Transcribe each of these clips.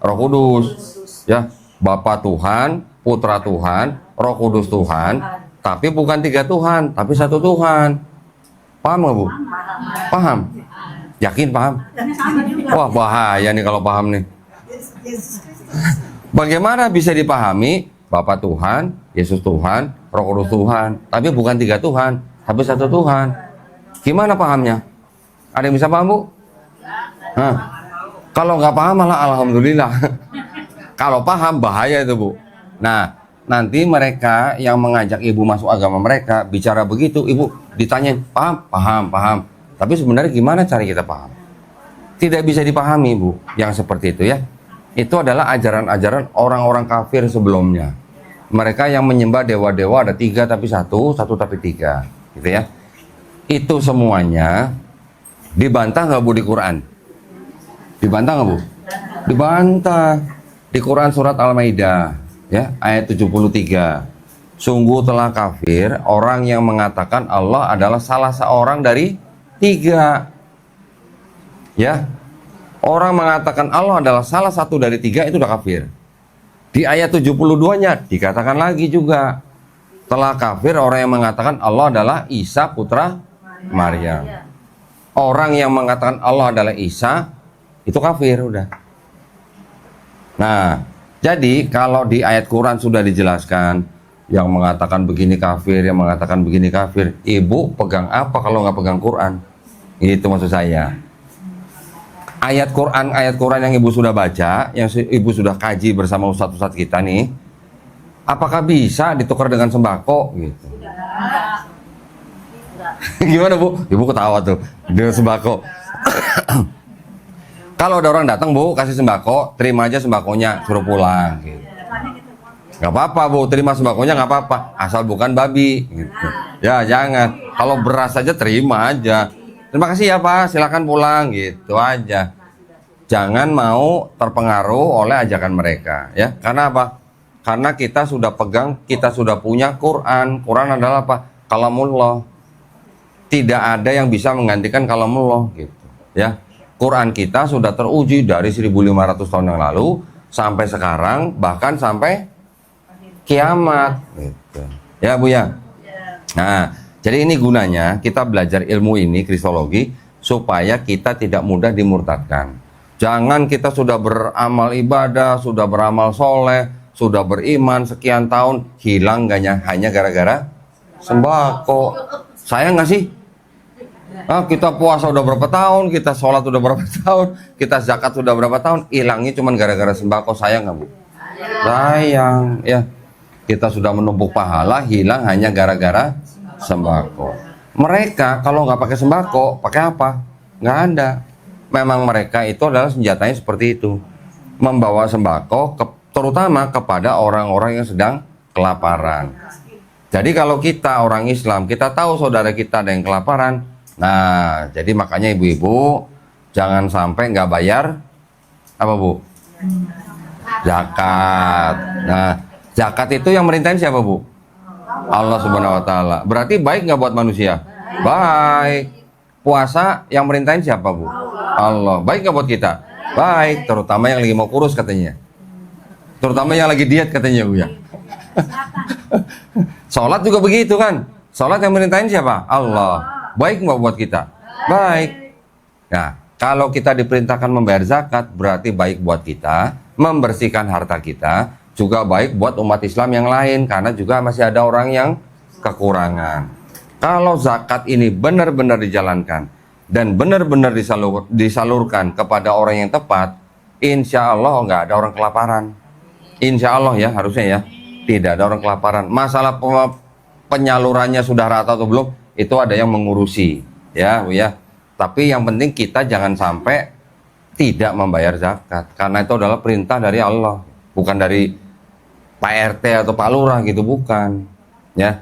Roh Kudus. Ya, Bapa Tuhan, Putra Tuhan, Roh Kudus Tuhan, tapi bukan 3 Tuhan, tapi 1 Tuhan. Paham nggak, Bu? Paham? Yakin paham? Wah, bahaya nih kalau paham nih. Bagaimana bisa dipahami Bapa Tuhan, Yesus Tuhan, Roh Kudus Tuhan, tapi bukan 3 Tuhan, tapi 1 Tuhan? Gimana pahamnya? Ada yang bisa paham, Bu? Hah? Kalau nggak paham malah alhamdulillah. Kalau paham bahaya itu, Bu. Nah, nanti mereka yang mengajak ibu masuk agama mereka bicara begitu, ibu ditanyain, paham? Paham, paham. Tapi sebenarnya gimana cara kita paham? Tidak bisa dipahami, Bu, yang seperti itu ya. Itu adalah ajaran-ajaran orang-orang kafir sebelumnya. Mereka yang menyembah dewa-dewa ada 3 tapi 1 tapi 3, gitu ya. Itu semuanya dibantah nggak, Bu, di Quran? Dibantah nggak, Bu? Dibantah. Di Quran surat Al-Maidah ya, ayat 73. Sungguh telah kafir orang yang mengatakan Allah adalah salah seorang dari 3. Ya. Orang mengatakan Allah adalah salah satu dari 3 itu udah kafir. Di ayat 72-nya dikatakan lagi juga, telah kafir orang yang mengatakan Allah adalah Isa putra Maryam. Orang yang mengatakan Allah adalah Isa itu kafir udah. Nah, jadi kalau di ayat Quran sudah dijelaskan yang mengatakan begini kafir, yang mengatakan begini kafir, ibu pegang apa kalau nggak pegang Quran? Itu maksud saya. Ayat Quran yang ibu sudah baca, yang ibu sudah kaji bersama ustadz-ustadz kita nih, apakah bisa ditukar dengan sembako? Gitu. Gimana, Bu? Ibu ketawa tuh dengan sembako. Kalau ada orang datang, Bu, kasih sembako, terima aja sembakonya, suruh pulang. Gitu. Gak apa-apa, Bu, terima sembakonya gak apa-apa, asal bukan babi. Gitu. Ya, jangan. Kalau beras aja terima aja. Terima kasih ya, Pak, silakan pulang. Gitu aja. Jangan mau terpengaruh oleh ajakan mereka. Ya, karena apa? Karena kita sudah pegang, kita sudah punya Quran. Quran adalah apa? Kalamullah. Tidak ada yang bisa menggantikan kalamullah. Gitu. Ya. Quran kita sudah teruji dari 1500 tahun yang lalu sampai sekarang, bahkan sampai kiamat gitu. Ya, Bu ya. Nah, jadi ini gunanya kita belajar ilmu ini, kristologi, supaya kita tidak mudah dimurtadkan. Jangan kita sudah beramal ibadah, sudah beramal soleh, sudah beriman sekian tahun, hilang hanya gara-gara sembako. Sayang nggak sih? Kita puasa udah berapa tahun, kita sholat udah berapa tahun, kita zakat udah berapa tahun, hilangnya cuma gara-gara sembako. Sayang nggak, Bu? Sayang, ya. Kita sudah menumpuk pahala, hilang hanya gara-gara sembako. Mereka kalau nggak pakai sembako, pakai apa? Nggak ada. Memang mereka itu adalah senjatanya seperti itu, membawa sembako terutama kepada orang-orang yang sedang kelaparan. Jadi kalau kita orang Islam, kita tahu saudara kita ada yang kelaparan. Nah, jadi makanya ibu-ibu jangan sampai nggak bayar apa, Bu? Zakat. Nah, zakat itu yang merintahin siapa, Bu? Allah Subhanahu wa taala. Berarti baik nggak buat manusia? Baik. Puasa yang merintahin siapa, Bu? Allah. Baik nggak buat kita? Baik, terutama yang lagi mau kurus katanya. Terutama yang lagi diet katanya, Bu ya. Sholat juga begitu kan? Sholat yang merintahin siapa? Allah. Baik nggak buat kita? Baik. Nah, kalau kita diperintahkan membayar zakat, berarti baik buat kita, membersihkan harta kita, juga baik buat umat Islam yang lain, karena juga masih ada orang yang kekurangan. Kalau zakat ini benar-benar dijalankan, dan benar-benar disalurkan kepada orang yang tepat, insya Allah nggak ada orang kelaparan. Insya Allah ya, harusnya ya, tidak ada orang kelaparan. Masalah penyalurannya sudah rata atau belum, itu ada yang mengurusi, ya, Bu ya. Tapi yang penting kita jangan sampai tidak membayar zakat, karena itu adalah perintah dari Allah, bukan dari Pak RT atau Pak Lurah gitu, bukan, ya.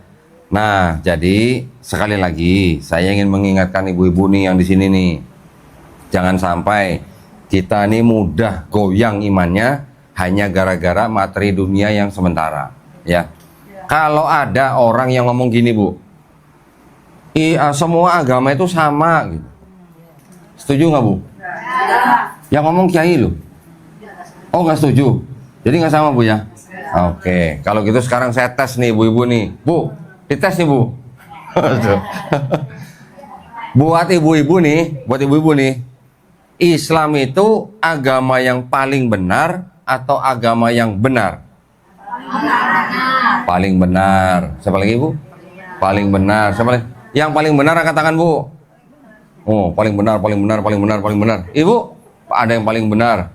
Nah, jadi sekali lagi saya ingin mengingatkan ibu-ibu nih yang di sini nih, jangan sampai kita nih mudah goyang imannya hanya gara-gara materi dunia yang sementara, ya. Kalau ada orang yang ngomong gini, Bu, semua agama itu sama gitu. Setuju nggak, Bu? Yang ngomong kiai loh. Oh, nggak setuju. Jadi nggak sama Bu ya? Oke, kalau gitu sekarang saya tes nih ibu-ibu nih. Bu, dites nih Bu. Buat ibu-ibu nih, Islam itu agama yang paling benar atau agama yang benar? Paling benar. Siapa lagi Bu? Paling benar. Siapa lagi? Yang paling benar angkat tangan Bu. Oh, paling benar. Ibu, ada yang paling benar.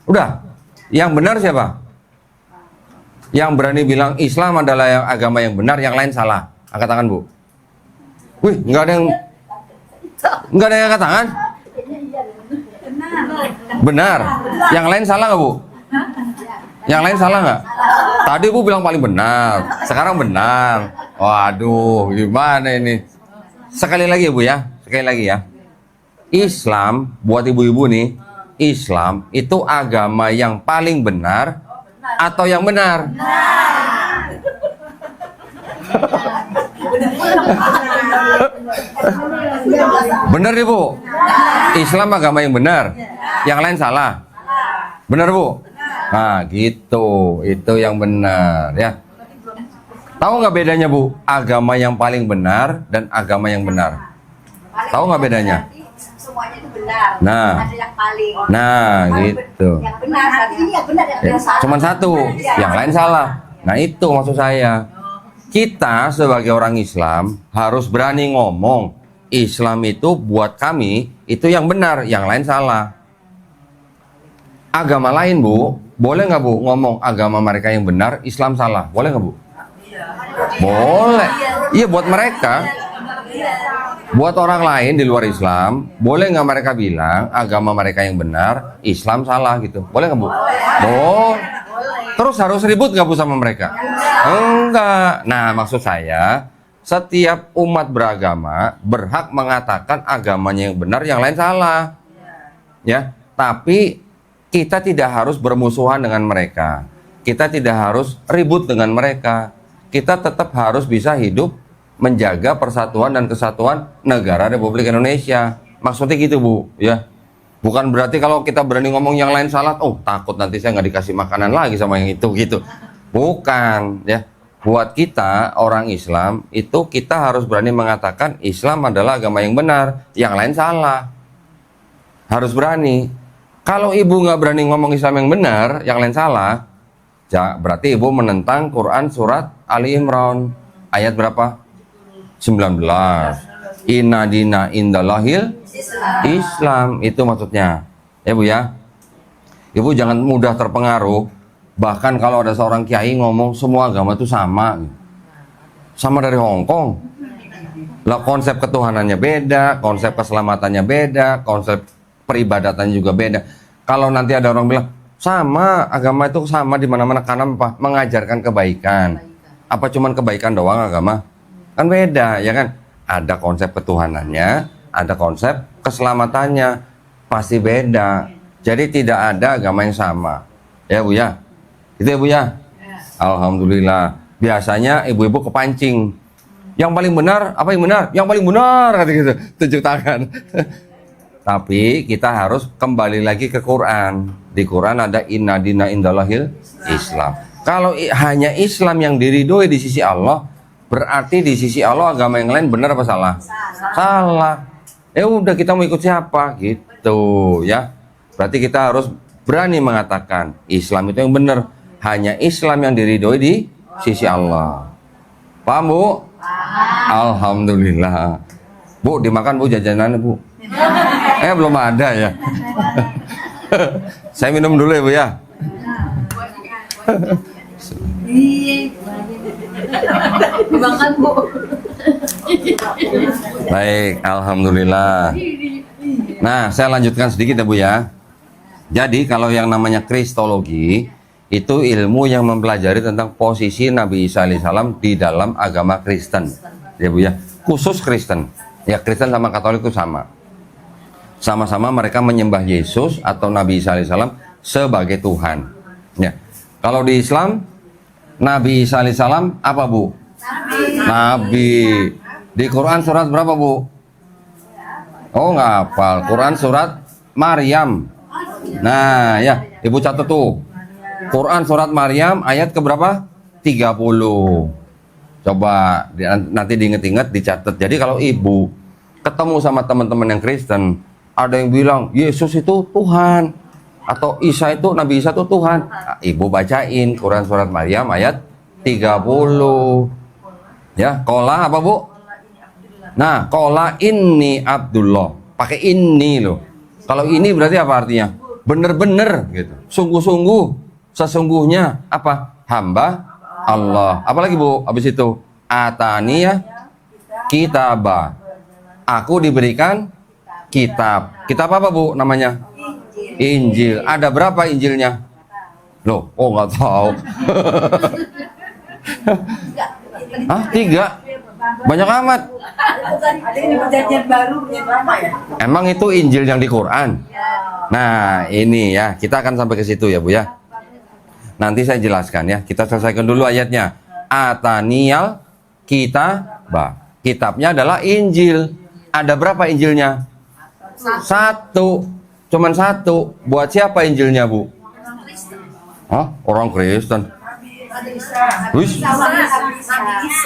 Udah. Yang benar siapa? Yang berani bilang Islam adalah yang agama yang benar, yang lain salah. Angkat tangan Bu. Wih, nggak ada yang angkat tangan. Benar. Yang lain salah nggak Bu? Yang lain salah nggak? Tadi Bu bilang paling benar, sekarang benar. Waduh, gimana ini? Sekali lagi Bu ya, sekali lagi ya. Islam, buat ibu-ibu nih, Islam itu agama yang paling benar atau yang benar? Benar Ibu. Islam agama yang benar, yang lain salah. Benar Bu? Nah gitu, itu yang benar ya. Tahu nggak bedanya Bu? Agama yang paling benar dan agama yang benar. Tahu nggak bedanya? Semuanya itu benar. Nah, ada yang paling. Nah gitu. Yang benar, berarti ini yang benar, yang salah. Cuman satu, yang lain salah. Nah itu maksud saya. Kita sebagai orang Islam harus berani ngomong Islam itu buat kami itu yang benar, yang lain salah. Agama lain Bu, boleh nggak Bu ngomong agama mereka yang benar, Islam salah? Boleh nggak Bu? Boleh. Iya buat mereka. Buat orang lain di luar Islam, boleh nggak mereka bilang agama mereka yang benar, Islam salah gitu? Boleh nggak Bu? Boleh. Terus harus ribut nggak Bu sama mereka? Enggak. Nah maksud saya, setiap umat beragama berhak mengatakan agamanya yang benar, yang lain salah. Ya, tapi kita tidak harus bermusuhan dengan mereka. Kita tidak harus ribut dengan mereka. Kita tetap harus bisa hidup menjaga persatuan dan kesatuan negara Republik Indonesia. Maksudnya gitu Bu, ya. Bukan berarti kalau kita berani ngomong yang lain salah, oh takut nanti saya nggak dikasih makanan lagi sama yang itu gitu. Bukan, ya. Buat kita orang Islam itu kita harus berani mengatakan Islam adalah agama yang benar, yang lain salah. Harus berani. Kalau ibu nggak berani ngomong Islam yang benar, yang lain salah, berarti ibu menentang Quran surat Ali Imran ayat berapa? 19. Inna dina indallahil Islam, itu maksudnya. Ya Bu ya. Ibu jangan mudah terpengaruh. Bahkan kalau ada seorang kiai ngomong semua agama itu sama. Sama dari Hong Kong. Lah konsep ketuhanannya beda, konsep keselamatannya beda, konsep peribadatannya juga beda. Kalau nanti ada orang bilang sama, agama itu sama di mana-mana karena apa? Mengajarkan kebaikan. Apa cuman kebaikan doang agama? Kan beda, ya kan? Ada konsep ketuhanannya, ada konsep keselamatannya, pasti beda. Jadi tidak ada agama yang sama. Ya Bu ya? Itu ya Bu ya? Alhamdulillah. Biasanya ibu-ibu kepancing. Yang paling benar, apa yang benar? Yang paling benar, kata gitu. Tunjuk tangan. Tapi kita harus kembali lagi ke Quran. Di Quran ada inna dina indallahil Islam. Kalau hanya Islam yang diridhoi di sisi Allah, berarti di sisi Allah agama yang lain benar apa salah? Salah. Ya udah kita mau ikut siapa gitu ya. Berarti kita harus berani mengatakan Islam itu yang benar. Hanya Islam yang diridhoi di sisi Allah. Paham Bu? Alhamdulillah. Bu, dimakan Bu jajanannya Bu. Belum ada ya. Saya minum dulu ya Bu ya. Makan Bu. Baik, alhamdulillah. Nah, saya lanjutkan sedikit ya Bu ya. Jadi kalau yang namanya Kristologi itu ilmu yang mempelajari tentang posisi Nabi Isa alaihissalam di dalam agama Kristen, ya Bu ya. Khusus Kristen. Ya Kristen sama Katolik itu sama. Sama-sama mereka menyembah Yesus atau Nabi Isa alaihissalam sebagai Tuhan. Ya. Kalau di Islam Nabi Isa alaihissalam apa Bu? Nabi. Di Quran surat berapa Bu? Oh nggak hafal. Quran surat Maryam. Nah, ya, Ibu catat tuh. Quran surat Maryam ayat keberapa? 30. Coba nanti diinget-inget, dicatat. Jadi kalau Ibu ketemu sama teman-teman yang Kristen, ada yang bilang Yesus itu Tuhan atau Isa itu, Nabi Isa itu Tuhan. Nah, Ibu bacain Quran surat Maryam ayat 30. Ya, kola apa Bu? Nah, kola ini Abdullah. Pakai ini loh. Kalau ini berarti apa artinya? Bener-bener gitu. Sungguh-sungguh, sesungguhnya apa? Hamba Allah. Apalagi Bu? Habis itu ataniya kitaba. Aku diberikan kitab. Kitab apa Bu namanya? Injil. Ada berapa Injilnya? Loh, oh nggak tahu. Hah, 3? Banyak amat. Ada ini perjanjian baru, perjanjian lama ya? Emang itu Injil yang di Quran? Nah, ini ya, kita akan sampai ke situ ya Bu ya. Nanti saya jelaskan ya. Kita selesaikan dulu ayatnya. Ataniyal kitabah. Kitabnya adalah Injil. Ada berapa Injilnya? 1. Cuman 1. Buat siapa Injilnya Bu? Hah? Orang Kristen. Wis.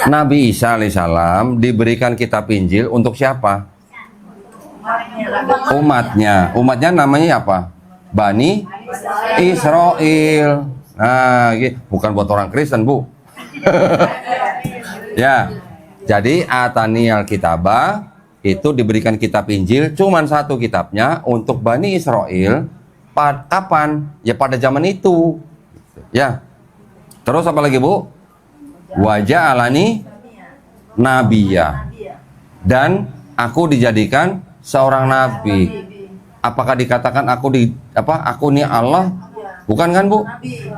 Nabi Isa alaihissalam diberikan kitab Injil untuk siapa? Umatnya. Umatnya namanya apa? Bani Israel. Nah, bukan buat orang Kristen Bu. Ya. Jadi ataniyal kitabah itu diberikan kitab Injil, cuman 1 kitabnya untuk Bani Israel. Kapan? Ya pada zaman itu. Ya. Terus apa lagi Bu? Wajah alani nabiya. Dan aku dijadikan seorang nabi. Apakah dikatakan aku ini Allah? Bukan kan Bu?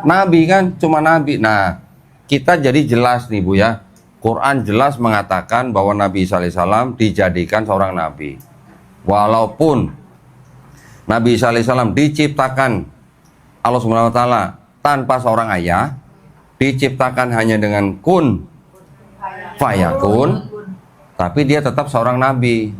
Nabi kan, cuma nabi. Nah, kita jadi jelas nih Bu ya. Quran jelas mengatakan bahwa Nabi Isa alaihissalam dijadikan seorang nabi. Walaupun Nabi Isa alaihissalam diciptakan Allah Subhanahu wa taala tanpa seorang ayah, diciptakan hanya dengan kun fayakun, tapi dia tetap seorang nabi.